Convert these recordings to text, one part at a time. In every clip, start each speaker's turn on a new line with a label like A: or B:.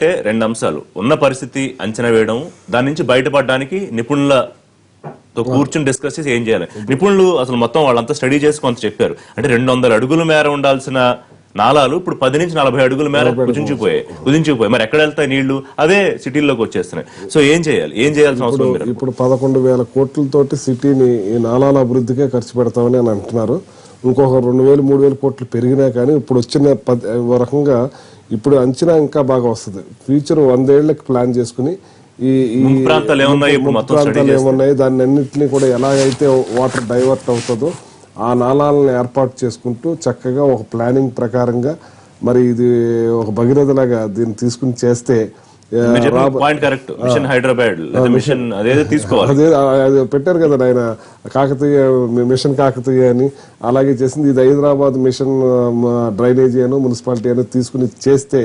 A: అంటే రెండు అంశాలు ఉన్న పరిస్థితి అంచనా వేయడం, దాని నుంచి బయటపడడానికి నిపుణులతో కూర్చుని డిస్కస్ చేసి ఏం చేయాలి. నిపుణులు అసలు మొత్తం వాళ్ళంతా స్టడీ చేసి కొంత చెప్పారు. అంటే 200 అడుగుల మేర ఉండాల్సిన నాలాలు ఇప్పుడు 10 నుంచి 40 అడుగుల మేర కుదించిపోయాయి. మరి ఎక్కడ వెళ్తాయి నీళ్లు? అదే సిటీల్లోకి వచ్చేస్తున్నాయి. సో ఏం చేయాల్సిన అవసరం?
B: ఇప్పుడు 11,000 కోట్లతోటి సిటీని ఈ నాలాల అభివృద్ధికే ఖర్చు పెడతామని అని అంటున్నారు. ఇంకొక 2,000, 3,000 కోట్లు పెరిగినా కానీ ఇప్పుడు వచ్చిన రకంగా ఇప్పుడు అంచనా ఇంకా బాగా వస్తుంది. ఫ్యూచర్ 100 ఏళ్లకి ప్లాన్ చేసుకుని ఈ
A: ప్రాంతాలు
B: ఏమున్నాయి, దాన్ని అన్నింటినీ కూడా ఎలాగైతే వాటర్ డైవర్ట్ అవుతుందో ఆ నాళాలను ఏర్పాటు చేసుకుంటూ చక్కగా ఒక ప్లానింగ్ ప్రకారంగా మరి ఇది ఒక భగీరథలాగా దీన్ని తీసుకుని చేస్తే అదే పెట్టారు కదా ఆయన కాకతీయ మిషన్ కాకతీయ అని, అలాగే చేసింది. ఇది హైదరాబాద్ మిషన్ డ్రైనేజీ అని మున్సిపాలిటీ అని తీసుకుని చేస్తే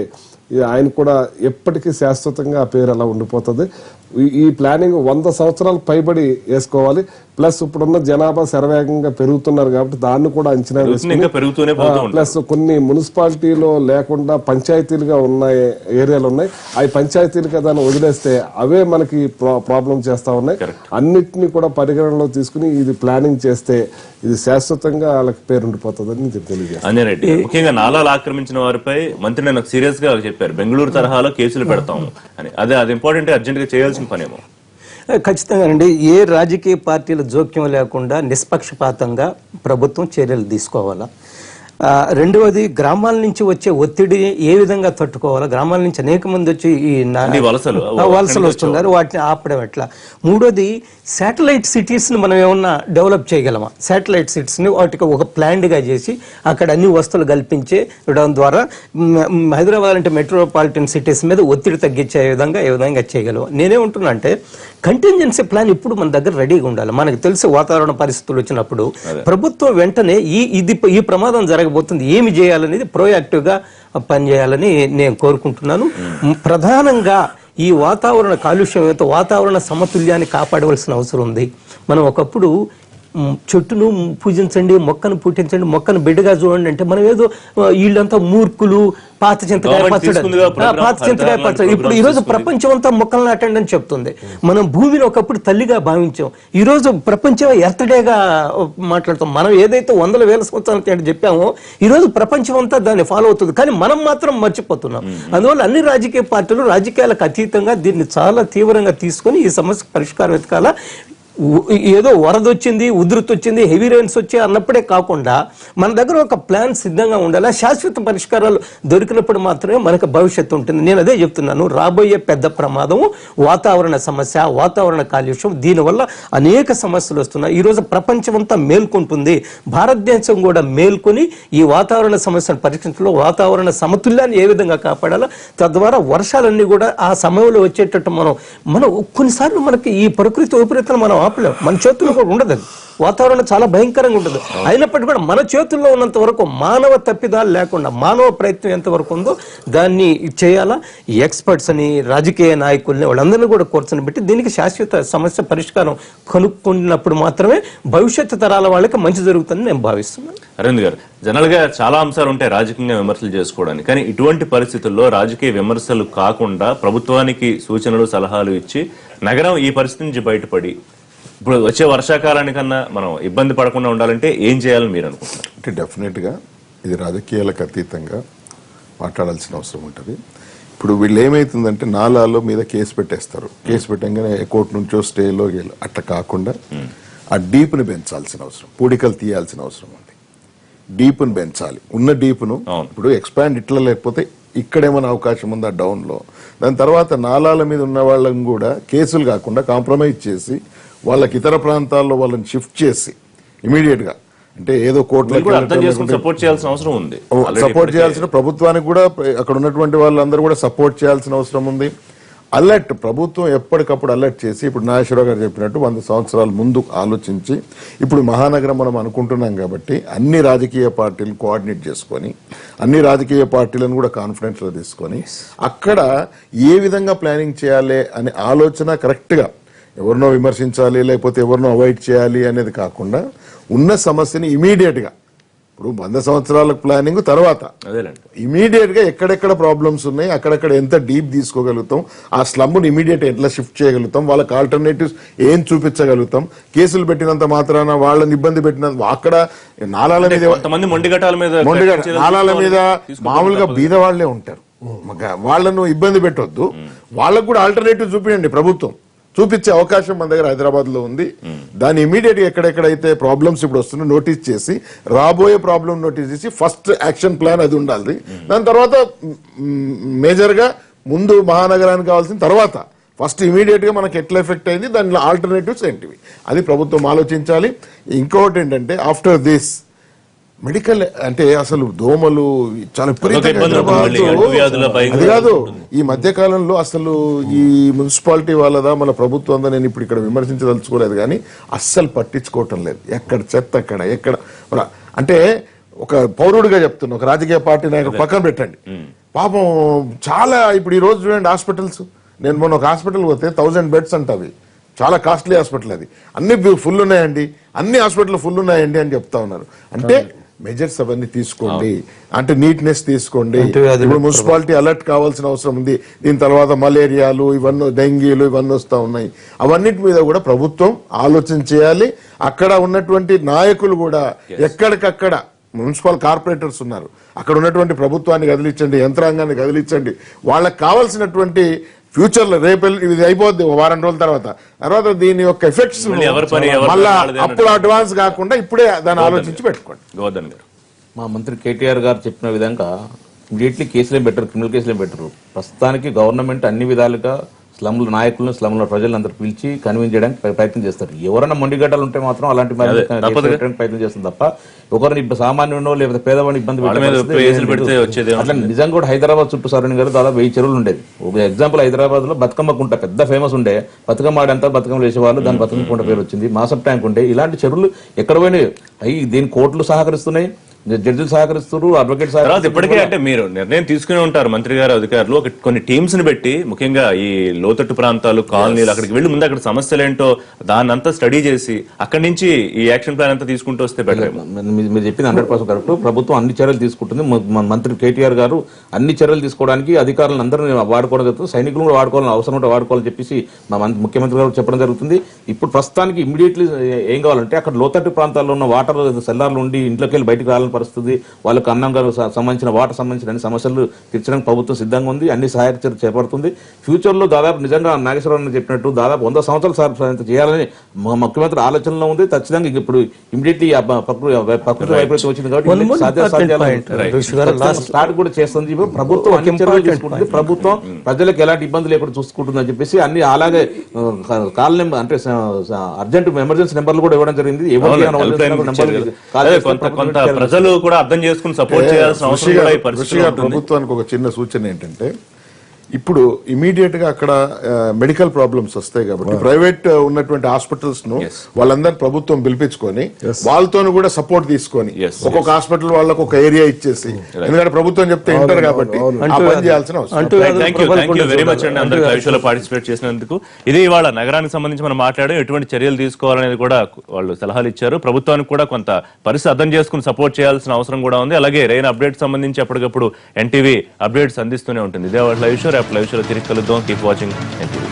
B: ఆయన కూడా ఎప్పటికీ శాశ్వతంగా ఆ పేరు అలా ఉండిపోతుంది. ఈ ప్లానింగ్ 100 సంవత్సరాలు పైబడి వేసుకోవాలి. ప్లస్ ఇప్పుడున్న జనాభా శరవేగంగా పెరుగుతున్నారు కాబట్టి దాన్ని కూడా అంచనా వేసుకుని, ప్లస్ కొన్ని మున్సిపాలిటీలో లేకుండా పంచాయతీలుగా ఉన్నాయి ఏరియాలు ఉన్నాయి. అవి పంచాయతీలుగా దాన్ని వదిలేస్తే అవే మనకి ప్రాబ్లం చేస్తా ఉన్నాయి. అన్నిటినీ కూడా పరిగణనలో తీసుకుని ఇది ప్లానింగ్ చేస్తే ఇది శాశ్వతంగా వాళ్ళకి పేరు ఉండిపోతుందని తెలియజేస్తాను.
A: ముఖ్యంగా నాలాలు ఆక్రమించిన వారిపై మంత్రి నాకు సీరియస్ గా చెప్పారు, బెంగళూరు తరహాలో కేసులు పెడతాము అని. అది ఇంపార్టెంట్, అర్జెంట్ గా చేయాల్సిన పనేమో.
C: ఖచ్చితంగానండి. ఏ రాజకీయ పార్టీల జోక్యం లేకుండా నిష్పక్షపాతంగా ప్రభుత్వం చర్యలు తీసుకోవాలా. రెండవది, గ్రామాల నుంచి వచ్చే ఒత్తిడి ఏ విధంగా తట్టుకోవాలా. గ్రామాల నుంచి అనేక మంది వచ్చి ఈ వలసలు వస్తున్నారు, వాటిని ఆపడం ఎట్లా. మూడోది, శాటిలైట్ సిటీస్ ని మనం ఏమన్నా డెవలప్ చేయగలమా. శాటిలైట్ సిటీస్ ని వాటికి ఒక ప్లాన్డ్ గా చేసి అక్కడ అన్ని వస్తువులు కల్పించడం ద్వారా హైదరాబాద్ అంటే మెట్రోపాలిటన్ సిటీస్ మీద ఒత్తిడి తగ్గించే విధంగా ఏ విధంగా చేయగలమా. నేనేమంటున్నా అంటే కంటింజెన్సీ ప్లాన్ ఇప్పుడు మన దగ్గర రెడీగా ఉండాలి. మనకు తెలిసి వాతావరణ పరిస్థితులు వచ్చినప్పుడు ప్రభుత్వం వెంటనే ఈ ప్రమాదం జరగబోతుంది, ఏమి చేయాలనేది ప్రోయాక్టివ్ గా పనిచేయాలని నేను కోరుకుంటున్నాను. ప్రధానంగా ఈ వాతావరణ కాలుష్యం, వాతావరణ సమతుల్యాన్ని కాపాడవలసిన అవసరం ఉంది. మనం ఒకప్పుడు చెట్టును పూజించండి, మొక్కను పుట్టించండి, మొక్కను బిడ్డగా చూడండి అంటే మనం ఏదో వీళ్ళంతా మూర్ఖులు, పాత చింతకాయ పచ్చడి. ఇప్పుడు ఈ రోజు ప్రపంచం అంతా మొక్కలు నాటండి అని చెప్తుంది. మనం భూమిని ఒకప్పుడు తల్లిగా భావించాం, ఈ రోజు ప్రపంచం ఎర్తడేగా మాట్లాడుతాం. మనం ఏదైతే 100,000 సంవత్సరాల చెప్పామో ఈ రోజు ప్రపంచం అంతా దాన్ని ఫాలో అవుతుంది, కానీ మనం మాత్రం మర్చిపోతున్నాం. అందువల్ల అన్ని రాజకీయ పార్టీలు రాజకీయాలకు అతీతంగా దీన్ని చాలా తీవ్రంగా తీసుకొని ఈ సమస్య పరిష్కారం వెతకాల. ఏదో వరద వచ్చింది, ఉధృతి వచ్చింది, హెవీ రైన్స్ వచ్చాయి అన్నప్పుడే కాకుండా మన దగ్గర ఒక ప్లాన్ సిద్ధంగా ఉండాలి. శాశ్వత పరిష్కారాలు దొరికినప్పుడు మాత్రమే మనకు భవిష్యత్తు ఉంటుంది. నేను అదే చెప్తున్నాను, రాబోయే పెద్ద ప్రమాదం వాతావరణ సమస్య, వాతావరణ కాలుష్యం. దీనివల్ల అనేక సమస్యలు వస్తున్నాయి. ఈరోజు ప్రపంచం అంతా మేల్కొంటుంది, భారతదేశం కూడా మేల్కొని ఈ వాతావరణ సమస్యను పరిష్కరించడంలో వాతావరణ సమతుల్యాన్ని ఏ విధంగా కాపాడాలో, తద్వారా వర్షాలన్నీ కూడా ఆ సమయంలో వచ్చేటట్టు మనం కొన్నిసార్లు మనకి ఈ ప్రకృతి వైపరీత్యాలు మనం ఆపలేం, మన చేతుల్లో కూడా ఉండదు. వాతావరణం చాలా భయంకరంగా ఉంటుంది. అయినప్పటికీ కూడా మన చేతుల్లో ఉన్నంత వరకు మానవ తప్పిదాలు లేకుండా మానవ ప్రయత్నం ఎంతవరకు ఉందో దాన్ని చేయాలా. ఎక్స్పర్ట్స్ అని, రాజకీయ నాయకుల్ని, వాళ్ళందరినీ కూడా కూర్చొని పెట్టి దీనికి శాశ్వత సమస్య పరిష్కారం కనుక్కున్నప్పుడు మాత్రమే భవిష్యత్తు తరాల వాళ్ళకి మంచి జరుగుతుందని నేను భావిస్తున్నాను.
A: అరవింద్ గారు, జనరల్ గా చాలా అంశాలు ఉంటాయి రాజకీయంగా విమర్శలు చేసుకోవడానికి, కానీ ఇటువంటి పరిస్థితుల్లో రాజకీయ విమర్శలు కాకుండా ప్రభుత్వానికి సూచనలు, సలహాలు ఇచ్చి నగరం ఈ పరిస్థితి నుంచి బయటపడి ఇప్పుడు వచ్చే వర్షాకాలానికన్నా మనం ఇబ్బంది పడకుండా ఉండాలంటే ఏం చేయాలని మీరు అనుకుంటున్నారు?
D: అంటే డెఫినెట్గా ఇది రాజకీయాలకు అతీతంగా మాట్లాడాల్సిన అవసరం ఉంటుంది. ఇప్పుడు వీళ్ళు ఏమైతుందంటే నాలాలో మీద కేసు పెట్టేస్తారు, కేసు పెట్టంగానే కోర్టు నుంచో స్టేలో అట్లా కాకుండా ఆ డీప్ని పెంచాల్సిన అవసరం, పూడికలు తీయాల్సిన అవసరం ఉంది. డీప్ను పెంచాలి, ఉన్న డీప్ను. ఇప్పుడు ఎక్స్పాండ్ ఇట్లా లేకపోతే ఇక్కడేమైనా అవకాశం ఉందా డౌన్ లో, దాని తర్వాత నాలాల మీద ఉన్న వాళ్ళని కూడా కేసులు కాకుండా కాంప్రమైజ్ చేసి వాళ్ళకి ఇతర ప్రాంతాల్లో వాళ్ళని షిఫ్ట్ చేసి ఇమీడియట్ గా, అంటే ఏదో కోర్టులో
A: సపోర్ట్ చేయాల్సిన అవసరం ఉంది.
D: సపోర్ట్ చేయాల్సిన, ప్రభుత్వానికి కూడా అక్కడ ఉన్నటువంటి వాళ్ళందరూ కూడా సపోర్ట్ చేయాల్సిన అవసరం ఉంది. అలర్ట్, ప్రభుత్వం ఎప్పటికప్పుడు అలర్ట్ చేసి, ఇప్పుడు నాగేశ్వరరావు గారు చెప్పినట్టు 100 సంవత్సరాల ముందు ఆలోచించి, ఇప్పుడు మహానగరం మనం అనుకుంటున్నాం కాబట్టి అన్ని రాజకీయ పార్టీలు కోఆర్డినేట్ చేసుకొని అన్ని రాజకీయ పార్టీలను కూడా కాన్ఫిడెన్స్ లో తీసుకొని అక్కడ ఏ విధంగా ప్లానింగ్ చేయాలి అనే ఆలోచన కరెక్ట్ గా, ఎవరినో విమర్శించాలి లేకపోతే ఎవరినో అవాయిడ్ చేయాలి అనేది కాకుండా ఉన్న సమస్యని ఇమీడియట్ గా ఇప్పుడు 100 సంవత్సరాల ప్లానింగ్ తర్వాత
A: అదేలేండి.
D: ఇమీడియట్ గా ఎక్కడెక్కడ ప్రాబ్లమ్స్ ఉన్నాయి, అక్కడెక్కడ ఎంత డీప్ తీసుకోగలుగుతాం, ఆ స్లమ్ ని ఇమీడియట్ ఎట్లా షిఫ్ట్ చేయగలుగుతాం, వాళ్ళకి ఆల్టర్నేటివ్స్ ఏం చూపించగలుగుతాం, కేసులు పెట్టినంత మాత్రాన వాళ్ళని ఇబ్బంది పెట్టినంత అక్కడ నాలాల మీద
A: కొంతమంది మొండిఘటాల మీద
D: నాలాల మీద మామూలుగా బీద వాళ్లే ఉంటారు, వాళ్ళను ఇబ్బంది పెట్టొద్దు, వాళ్ళకు కూడా ఆల్టర్నేటివ్ చూపించండి. ప్రభుత్వం చూపించే అవకాశం మన దగ్గర హైదరాబాద్ లో ఉంది. దాన్ని ఇమీడియట్ గా ఎక్కడెక్కడైతే ప్రాబ్లమ్స్ ఇప్పుడు వస్తున్నాయో నోటీస్ చేసి, రాబోయే ప్రాబ్లం నోటీస్ చేసి ఫస్ట్ యాక్షన్ ప్లాన్ అది ఉండాలి. దాని తర్వాత మేజర్ గా ముందు మహానగరానికి కావాల్సిన తర్వాత ఫస్ట్ ఇమీడియట్ గా మనకి ఎట్లా ఎఫెక్ట్ అయింది, దానిలో ఆల్టర్నేటివ్స్ ఏంటివి, అది ప్రభుత్వం ఆలోచించాలి. ఇంకొకటి ఏంటంటే ఆఫ్టర్ దిస్ మెడికల్ అంటే అసలు దోమలు చాలా అది కాదు. ఈ మధ్య కాలంలో అసలు ఈ మున్సిపాలిటీ వాళ్ళదా మన ప్రభుత్వం నేను ఇప్పుడు ఇక్కడ విమర్శించదలుచుకోలేదు, కానీ అస్సలు పట్టించుకోవటం లేదు. ఎక్కడ చెత్త అక్కడ ఎక్కడ అంటే ఒక పౌరుడిగా చెప్తున్నా, ఒక రాజకీయ పార్టీ నాయకుడు పక్కన పెట్టండి. పాపం చాలా ఇప్పుడు ఈ రోజు చూడండి హాస్పిటల్స్, నేను మొన్న ఒక హాస్పిటల్ పోతే 1000 బెడ్స్ అంట, అవి చాలా కాస్ట్లీ హాస్పిటల్, అది అన్ని ఫుల్ ఉన్నాయండి, అన్ని హాస్పిటల్ ఫుల్ ఉన్నాయండి అని చెప్తా ఉన్నారు. అంటే మెజర్స్ అవన్నీ తీసుకోండి, అంటే నీట్నెస్ తీసుకోండి. ఇప్పుడు మున్సిపాలిటీ అలర్ట్ కావాల్సిన అవసరం ఉంది. దీని తర్వాత మలేరియాలు ఇవన్నీ, డెంగీలు ఇవన్నీ వస్తా ఉన్నాయి. అవన్నిటి మీద కూడా ప్రభుత్వం ఆలోచన చేయాలి. అక్కడ ఉన్నటువంటి నాయకులు కూడా ఎక్కడికక్కడ మున్సిపల్ కార్పొరేటర్స్ ఉన్నారు, అక్కడ ఉన్నటువంటి ప్రభుత్వాన్ని కదిలించండి, యంత్రాంగాన్ని కదిలించండి. వాళ్ళకి కావాల్సినటువంటి ఫ్యూచర్ లో రేపు ఇది అయిపోద్ది వారం రోజుల తర్వాత దీని యొక్క ఎఫెక్ట్స్ మళ్ళా అప్పుడు అడ్వాన్స్ కాకుండా ఇప్పుడే దాన్ని ఆలోచించి పెట్టుకోండి.
A: గోవర్ధన్ గారు,
E: మా మంత్రి కేటీఆర్ గారు చెప్పిన విధంగా ఇమీడియట్లీ కేసులే బెటర్, క్రిమినల్ కేసులే బెటర్. ప్రస్తుతానికి గవర్నమెంట్ అన్ని విధాలుగా స్లమ్ల నాయకులను, స్లమ్ల ప్రజలందరూ పిలిచి కన్విన్స్ చేయడానికి ప్రయత్నం చేస్తారు. ఎవరైనా మొండిగడ్డలు ఉంటే మాత్రం అలాంటి ప్రయత్నం చేస్తుంది తప్ప ఒకరిని సామాన్యుడో లేకపోతే పేదవాడిని ఇబ్బంది పెట్టే అట్లా. నిజంగా కూడా హైదరాబాద్ చుట్టూ సరౌండింగ్ గారు దాదాపు 1000 చెరువులు ఉండేది. ఒక ఎగ్జాంపుల్, హైదరాబాద్ లో బతుకమ్మ కుంట పెద్ద ఫేమస్ ఉండే, బతుకమ్మ ఆడంతా బతుకమ్మలు వేసేవాళ్ళు, దాని బతుకమ్మ కుంట పేరు వచ్చింది. మాసప్ ట్యాంక్ ఉండే. ఇలాంటి చెరువులు ఎక్కడ పోయినాయి? అవి దీని కోర్టులు సహకరిస్తున్నాయి, జడ్జిలు సహకరిస్తారు, అడ్వకేట్ సహకరిస్తారు.
A: ఇప్పటికే అంటే మీరు నిర్ణయం తీసుకుని ఉంటారు మంత్రి గారు, అధికారులు కొన్ని టీమ్స్ ని పెట్టి, ముఖ్యంగా ఈ లోతట్టు ప్రాంతాలు, కాలనీలు, అక్కడికి వెళ్లి ముందు అక్కడ సమస్యలు ఏంటో దాన్ని అంతా స్టడీ చేసి అక్కడి నుంచి ఈ యాక్షన్ ప్లాన్ అంతా తీసుకుంటూ వస్తే బెటర్.
E: మీరు చెప్పింది 100% కరెక్ట్. ప్రభుత్వం అన్ని చర్యలు తీసుకుంటుంది. మంత్రి కేటీఆర్ గారు అన్ని చర్యలు తీసుకోవడానికి అధికారులను అందరినీ వాడుకోవడం జరుగుతుంది. సైనికులు కూడా వాడుకోవాలని, అవసరం ఉంటే వాడుకోవాలని చెప్పేసి మా ముఖ్యమంత్రి గారు చెప్పడం జరుగుతుంది. ఇప్పుడు ప్రస్తుతానికి ఇమీడియట్లీ ఏం కావాలంటే అక్కడ లోతట్టు ప్రాంతాల్లో ఉన్న వాటర్ సెల్లార్లు ఉండి ఇంట్లోకి వెళ్ళి బయటకు రావాలని పరిస్థితి, వాళ్ళకు అన్నం సంబంధించిన వాటర్ సంబంధించిన అన్ని సమస్యలు తీర్చడానికి ప్రభుత్వం సిద్ధంగా ఉంది, అన్ని సహాయక చర్యలు చేపడుతుంది. ఫ్యూచర్ లో దాదాపు నిజంగా నాగేశ్వరరావు చెప్పినట్టు దాదాపు 100 సంవత్సరాలు చేయాలని ముఖ్యమంత్రి ఆలోచనలో ఉంది. ఖచ్చితంగా ఇప్పుడు ఇమీడియట్లీ ప్రకృతి వైపరీత్యం వచ్చింది కాబట్టి స్టార్ట్ కూడా చేస్తుంది. ప్రభుత్వం అన్ని చర్యలు తీసుకుంటుంది. ప్రభుత్వం ప్రజలకు ఎలాంటి ఇబ్బంది లేకుండా చూసుకుంటుంది అని చెప్పేసి అన్ని అలాగే కాల్ నెంబర్ అంటే అర్జెంట్ ఎమర్జెన్సీ నెంబర్లు కూడా ఇవ్వడం జరిగింది.
A: ప్రజలు కూడా అర్థం చేసుకుని సపోర్ట్ చేయాల్సిన అవసరం.
D: ప్రభుత్వానికి ఒక చిన్న సూచన ఏంటంటే, ఇప్పుడు ఇమీడియట్ గా అక్కడ మెడికల్ ప్రాబ్లమ్స్ వస్తాయి కాబట్టి ప్రైవేట్ ఉన్నటువంటి హాస్పిటల్స్ ను వాళ్ళందరూ ప్రభుత్వం పిలిపించుకొని వాళ్ళతో కూడా సపోర్ట్ తీసుకొని ఒక్కొక్క హాస్పిటల్ వాళ్ళకు ఒక ఏరియా ఇచ్చేసి, ఎందుకంటే ప్రభుత్వం చెప్తే ఇంటర్ కాబట్టి చేయాల్సిన
A: అవసరం. పార్టిసిపేట్ చేసినందుకు ఇది ఇవాళ నగరానికి సంబంధించి మనం మాట్లాడే ఎటువంటి చర్యలు తీసుకోవాలనేది కూడా వాళ్ళు సలహాలు ఇచ్చారు. ప్రభుత్వానికి కూడా కొంత పరిస్థితి అర్థం చేసుకుని సపోర్ట్ చేయాల్సిన అవసరం కూడా ఉంది. అలాగే రైన్ అప్డేట్ సంబంధించి ఎప్పటికప్పుడు ఎన్టీవీ అప్డేట్స్ అందిస్తూనే ఉంటుంది. ఇదే లైవ్ షో, రేపు లైవ్ షోలో తిరిగి కలుద్దాం. Keep watching NTV.